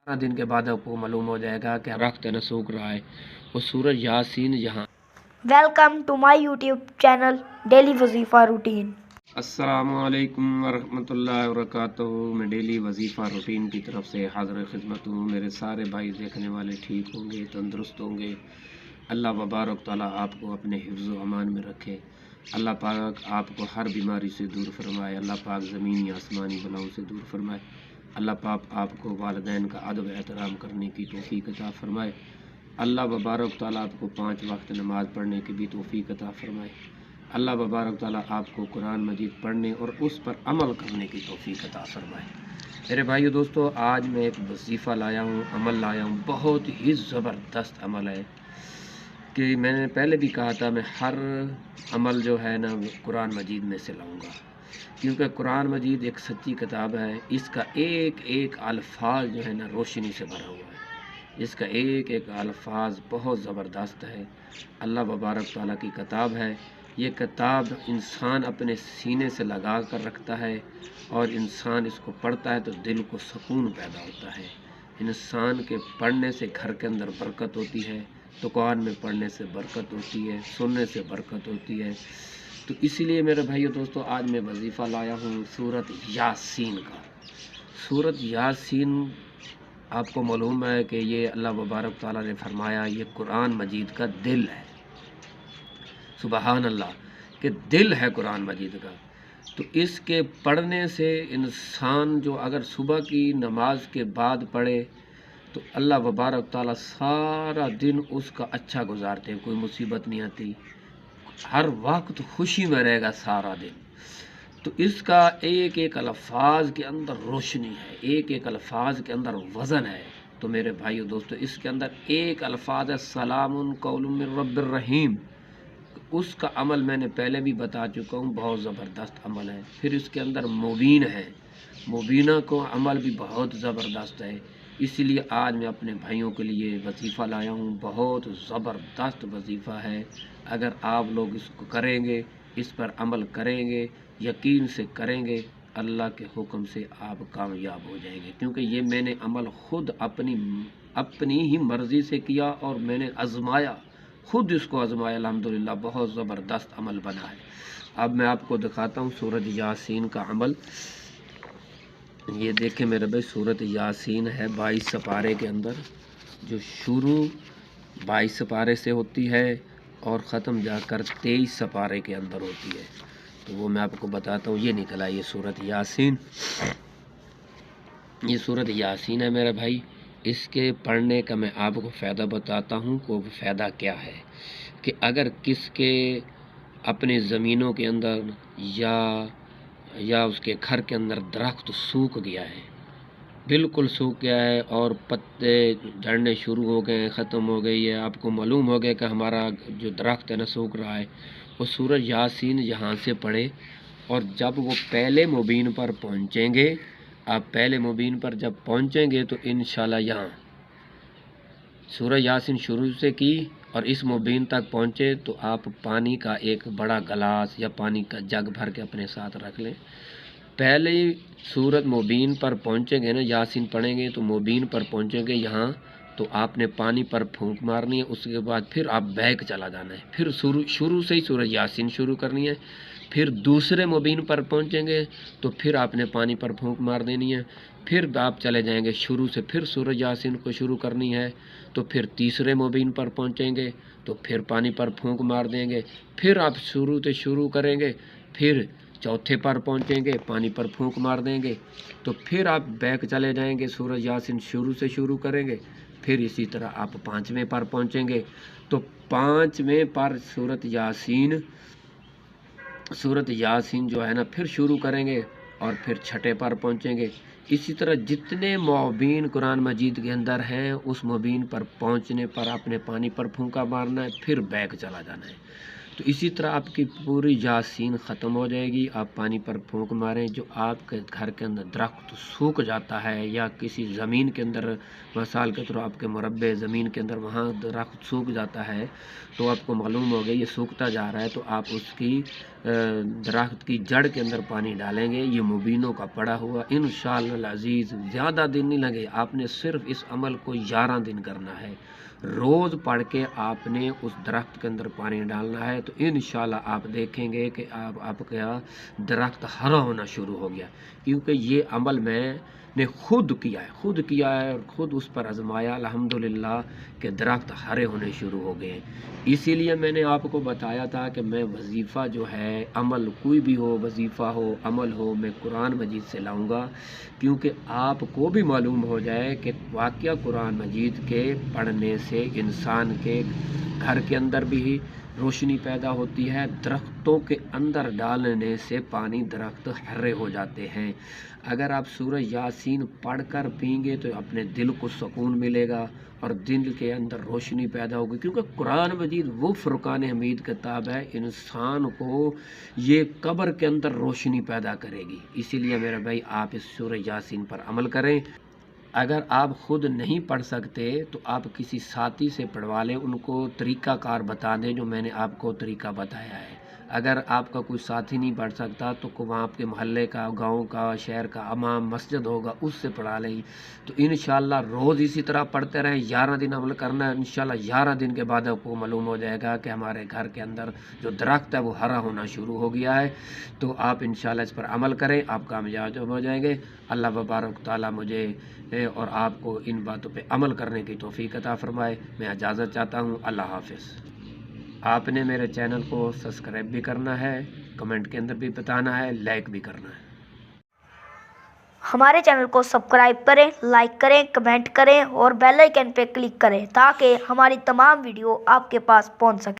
15 दिन के बाद आपको मालूम हो जाएगा कि दरख्त न सूख रहा है। वो सूरज यासीन यहाँ। Welcome to my YouTube channel Daily Wazifa Routine. अस्सलामुअलैकुम वरहमतुल्लाहि वबरकातुहू। मैं डेली वजीफ़ा रूटीन की तरफ से हाज़िर खिदमत हूँ। मेरे सारे भाई देखने वाले ठीक होंगे, तंदुरुस्त होंगे। अल्लाह वबारक तआला आपको अपने हिफ्ज़ व अमान में रखे। अल्लाह पाक आपको हर बीमारी से दूर फरमाए। अल्लाह पाक ज़मीनी आसमानी बलाओं से दूर फरमाए। अल्लाह पाक आपको वालिदैन का अदब एहतराम करने की तौफ़ीक अता फरमाए। अल्लाह वबारक तआला आपको 5 वक्त नमाज़ पढ़ने की भी तौफ़ीक अता फरमाए। अल्लाह वबारक तआला आपको कुरान मजीद पढ़ने और उस पर अमल करने की तौफ़ीक अता फरमाए। मेरे भाइयों दोस्तों, आज मैं एक वजीफ़ा लाया हूँ, अमल लाया हूँ। बहुत ही ज़बरदस्त अमल है कि मैंने पहले भी कहा था, मैं हर अमल जो है ना वो कुरान मजीद में से लाऊंगा, क्योंकि कुरान मजीद एक सच्ची किताब है। इसका एक एक अल्फाज जो है ना रोशनी से भरा हुआ है। इसका एक एक अल्फाज बहुत ज़बरदस्त है। अल्लाह वबारक तआला की किताब है। ये किताब इंसान अपने सीने से लगा कर रखता है और इंसान इसको पढ़ता है तो दिल को सुकून पैदा होता है। इंसान के पढ़ने से घर के अंदर बरकत होती है, दुकान में पढ़ने से बरकत होती है, सुनने से बरकत होती है। तो इसीलिए मेरे भाइयों दोस्तों, आज मैं वजीफ़ा लाया हूँ सूरत यासीन का। सूरत यासीन आपको मालूम है कि ये अल्लाह वबारक तआला ने फरमाया ये कुरान मजीद का दिल है। सुबहान अल्लाह, कि दिल है कुरान मजीद का। तो इसके पढ़ने से इंसान जो अगर सुबह की नमाज के बाद पढ़े तो अल्लाह वबारक तआला सारा दिन उसका अच्छा गुजारते हैं। कोई मुसीबत नहीं आती, हर वक्त खुशी में रहेगा सारा दिन। तो इसका एक एक अल्फाज के अंदर रोशनी है, एक एक अल्फाज के अंदर वज़न है। तो मेरे भाइयों दोस्तों, इसके अंदर एक अल्फाज है सलामुन कौलुम मिर रब्बिर रहीम। उसका अमल मैंने पहले भी बता चुका हूँ, बहुत ज़बरदस्त अमल है। फिर इसके अंदर मुबीन है, मुबीना को अमल भी बहुत ज़बरदस्त है। इसीलिए आज मैं अपने भाइयों के लिए वजीफ़ा लाया हूँ। बहुत ज़बरदस्त वजीफ़ा है। अगर आप लोग इसको करेंगे, इस पर अमल करेंगे, यकीन से करेंगे, अल्लाह के हुक्म से आप कामयाब हो जाएंगे। क्योंकि ये मैंने अमल ख़ुद अपनी ही मर्ज़ी से किया और मैंने आज़माया, खुद इसको आज़माया। अल्हम्दुलिल्लाह बहुत ज़बरदस्त अमल बना है। अब मैं आपको दिखाता हूँ सूरत यासीन का अमल। ये देखें मेरे भाई, सूरत यासीन है 22 सपारे के अंदर, जो शुरू 22 सपारे से होती है और ख़त्म जाकर 23 सपारे के अंदर होती है। तो वो मैं आपको बताता हूँ। ये निकला ये सूरत यासीन, ये सूरत यासीन है मेरे भाई। इसके पढ़ने का मैं आपको फ़ायदा बताता हूँ। को फ़ायदा क्या है कि अगर किसके अपनी ज़मीनों के अंदर या उसके घर के अंदर दरख्त सूख गया है, बिल्कुल सूख गया है और पत्ते झड़ने शुरू हो गए, ख़त्म हो गई है, आपको मालूम हो गया कि हमारा जो दरख्त है ना सूख रहा है, वो सूरज यासीन यहाँ से पढ़े। और जब वो पहले मुबीन पर पहुँचेंगे, आप पहले मुबीन पर जब पहुँचेंगे तो इंशाल्लाह यहाँ सूरज यासीन शुरू से की और इस मुबीन तक पहुँचे तो आप पानी का एक बड़ा गिलास या पानी का जग भर के अपने साथ रख लें। पहले ही सूरत मुबीन पर पहुँचेंगे ना, यासीन पढ़ेंगे तो मुबीन पर पहुँचेंगे यहाँ, तो आपने पानी पर फूंक मारनी है। उसके बाद फिर आप बैक चला जाना है, फिर शुरू से ही सूरज यासीन शुरू करनी है। फिर दूसरे मुबीन पर पहुँचेंगे तो फिर आपने पानी पर फूंक मार देनी है। फिर आप चले जाएंगे शुरू से, फिर सूरज यासीन को शुरू करनी है। तो फिर तीसरे मुबीन पर पहुँचेंगे तो फिर पानी पर फूंक मार देंगे। फिर आप शुरू से शुरू करेंगे, फिर चौथे पर पहुँचेंगे, पानी पर फूंक मार देंगे। तो फिर आप बैक चले जाएंगे, सूरज यासीन शुरू से शुरू करेंगे। फिर इसी तरह आप 5वें पर पहुँचेंगे तो 5वें पर सूरत यासीन जो है ना फिर शुरू करेंगे और फिर 6ठे पर पहुँचेंगे। इसी तरह जितने मुबीन कुरान मजीद के अंदर हैं, उस मुबीन पर पहुँचने पर आपने पानी पर फूंका मारना है, फिर बैक चला जाना है। तो इसी तरह आपकी पूरी यासीन ख़त्म हो जाएगी। आप पानी पर फूंक मारें, जो आपके घर के अंदर दरख्त सूख जाता है या किसी ज़मीन के अंदर, मिसाल के तौर आपके मुरब्बे ज़मीन के अंदर वहाँ दरख्त सूख जाता है, तो आपको मालूम हो गया ये सूखता जा रहा है, तो आप उसकी درخت کی جڑ کے اندر پانی ڈالیں گے، یہ مبینوں کا پڑا ہوا انشاءاللہ العزیز زیادہ دن نہیں لگے، آپ نے صرف اس عمل کو 11 دن کرنا ہے، روز پڑھ کے آپ نے اس درخت کے اندر پانی ڈالنا ہے، تو انشاءاللہ آپ دیکھیں گے کہ آپ کا درخت ہرا ہونا شروع ہو گیا، کیونکہ یہ عمل میں نے خود کیا ہے اور خود اس پر آزمایا الحمدللہ کہ درخت ہرے ہونے شروع ہو گئے۔ اسی لیے میں نے آپ کو بتایا تھا کہ میں وظیفہ جو ہے، عمل کوئی بھی ہو، وظیفہ ہو، عمل ہو، میں قرآن مجید سے لاؤں گا، کیونکہ آپ کو بھی معلوم ہو جائے کہ واقعہ قرآن مجید کے پڑھنے سے انسان کے گھر کے اندر بھی روشنی پیدا ہوتی ہے، درختوں کے اندر ڈالنے سے پانی درخت ہرے ہو جاتے ہیں۔ اگر آپ سورہ یاسین پڑھ کر پئیں گے تو اپنے دل کو سکون ملے گا اور دل کے اندر روشنی پیدا ہوگی، کیونکہ قرآن مجید وہ فرقان حمید کتاب ہے، انسان کو یہ قبر کے اندر روشنی پیدا کرے گی۔ اسی لیے میرے بھائی آپ اس سورہ یاسین پر عمل کریں۔ اگر آپ خود نہیں پڑھ سکتے تو آپ کسی ساتھی سے پڑھوا لیں، ان کو طریقہ کار بتا دیں جو میں نے آپ کو طریقہ بتایا ہے۔ اگر آپ کا کوئی ساتھی نہیں پڑھ سکتا تو وہاں آپ کے محلے کا، گاؤں کا، شہر کا امام مسجد ہوگا، اس سے پڑھا لیں، تو انشاءاللہ روز اسی طرح پڑھتے رہیں، 11 دن عمل کرنا ہے، انشاءاللہ 11 دن کے بعد آپ کو معلوم ہو جائے گا کہ ہمارے گھر کے اندر جو درخت ہے وہ ہرا ہونا شروع ہو گیا ہے۔ تو آپ انشاءاللہ اس پر عمل کریں، آپ کامیاب ہو جائیں گے۔ اللہ تبارک تعالیٰ مجھے اور آپ کو ان باتوں پہ عمل کرنے کی توفیق عطا فرمائے۔ میں اجازت چاہتا ہوں، اللہ حافظ۔ آپ نے میرے چینل کو سبسکرائب بھی کرنا ہے، کمنٹ کے اندر بھی بتانا ہے، لائک بھی کرنا ہے۔ ہمارے چینل کو سبسکرائب کریں، لائک کریں، کمنٹ کریں اور بیل آئیکن پہ کلک کریں تاکہ ہماری تمام ویڈیو آپ کے پاس پہنچ سکے۔